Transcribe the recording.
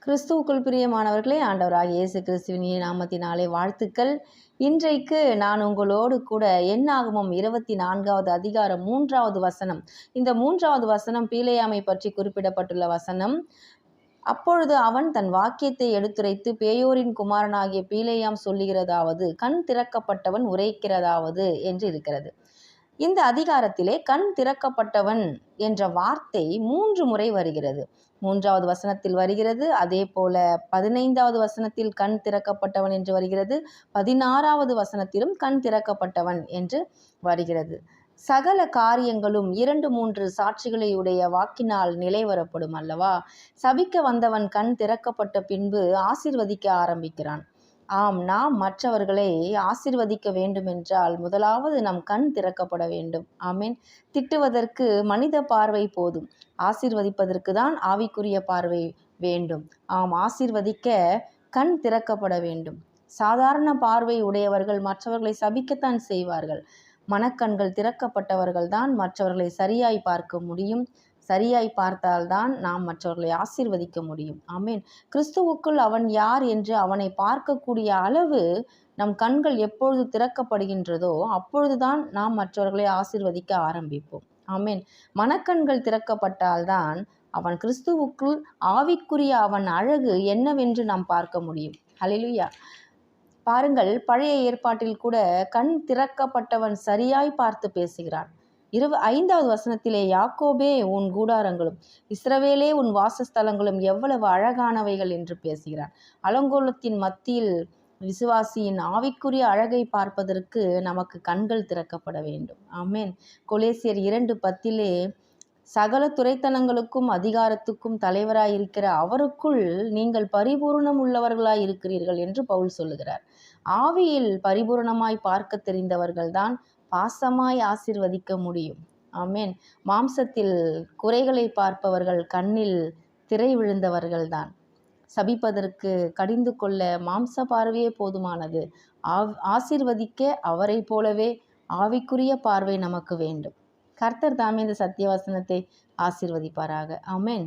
கிறிஸ்துவுக்குள் பிரியமானவர்களே, ஆண்டவராகிய இயேசு கிறிஸ்துவின் நாமத்தினாலே வாழ்த்துக்கள். இன்றைக்கு நான் உங்களோடு கூட என்னாகமம் 24வது அதிகாரம் 3வது வசனம். இந்த 3வது வசனம் பீலேயாமை பற்றி குறிப்பிடப்பட்டுள்ள வசனம். அப்பொழுது அவன் தன் வாக்கியத்தை எடுத்துரைத்து பேயோரின் குமாரனாகிய பீலேயாம் சொல்லுகிறதாவது, கண் திறக்கப்பட்டவன் உரைக்கிறதாவது என்று இருக்கிறது. இந்த அதிகாரத்திலே கண் திறக்கப்பட்டவன் என்ற வார்த்தை 3 முறை வருகிறது. 3வது வசனத்தில் வருகிறது, அதே போல 15வது வசனத்தில் கண் திறக்கப்பட்டவன் என்று வருகிறது, 16வது வசனத்திலும் கண் திறக்கப்பட்டவன் என்று வருகிறது. சகல காரியங்களும் 2-3 சாட்சிகளை உடைய வாக்கினால் நிலைவரப்படும் அல்லவா? சபிக்க வந்தவன் கண் திறக்கப்பட்ட பின்பு ஆசீர்வதிக்க ஆரம்பிக்கிறான். ஆம், நாம் மற்றவர்களை ஆசீர்வதிக்க வேண்டுமென்றால் முதலாவது நம் கண் திறக்கப்பட வேண்டும். ஆமேன். திட்டுவதற்கு மனித பார்வை போதும், ஆசீர்வதிப்பதற்கு தான் ஆவிக்குரிய பார்வை வேண்டும். ஆம், ஆசீர்வதிக்க கண் திறக்கப்பட வேண்டும். சாதாரண பார்வை உடையவர்கள் மற்றவர்களை சபிக்கத்தான் செய்வார்கள். மனக்கண்கள் திறக்கப்பட்டவர்கள் தான் மற்றவர்களை சரியாய் பார்க்க முடியும். சரியாய் பார்த்தால்தான் நாம் மற்றவர்களை ஆசீர்வதிக்க முடியும். ஆமேன். கிறிஸ்துவுக்குள் அவன் யார் என்று அவனை பார்க்கக்கூடிய அளவு நம் கண்கள் எப்பொழுது திறக்கப்படுகின்றதோ அப்பொழுதுதான் நாம் மற்றவர்களை ஆசீர்வதிக்க ஆரம்பிப்போம். ஆமேன். மனக்கண்கள் திறக்கப்பட்டால்தான் அவன் கிறிஸ்துவுக்குள் ஆவிக்குரிய அவன் அழகு என்னவென்று நாம் பார்க்க முடியும். ஹல்லேலூயா. பாருங்கள், பழைய ஏற்பாட்டில் கூட கண் திறக்கப்பட்டவன் சரியாய் பார்த்து பேசுகிறான். 5வது வசனத்திலே, யாக்கோபே உன் கூடாரங்களும் இஸ்ரவேலே உன் வாசஸ்தலங்களும் எவ்வளவு அழகானவைகள் என்று பேசுகிறான். அலங்கோலத்தின் மத்தியில் விசுவாசியின் ஆவிக்குரிய அழகை பார்ப்பதற்கு நமக்கு கண்கள் திறக்கப்பட வேண்டும். ஆமேன். கொலேசியர் 2:10 சகல துரைத்தனங்களுக்கும் அதிகாரத்துக்கும் தலைவராயிருக்கிற அவருக்குள் நீங்கள் பரிபூர்ணம் உள்ளவர்களாய் இருக்கிறீர்கள் என்று பவுல் சொல்லுகிறார். ஆவியில் பரிபூர்ணமாய் பார்க்க தெரிந்தவர்கள்தான் பாசமாய் ஆசீர்வதிக்க முடியும். ஆமேன். மாம்சத்தில் குறைகளை பார்ப்பவர்கள் கண்ணில் திரை விழுந்தவர்கள்தான். சபிப்பதற்கு கடிந்து கொள்ள மாம்ச பார்வையே போதுமானது. ஆசீர்வதிக்க அவரை போலவே ஆவிக்குரிய பார்வை நமக்கு வேண்டும். கர்த்தர் தாமே இந்த சத்திய வசனத்தை ஆசீர்வதிப்பாராக. ஆமேன்.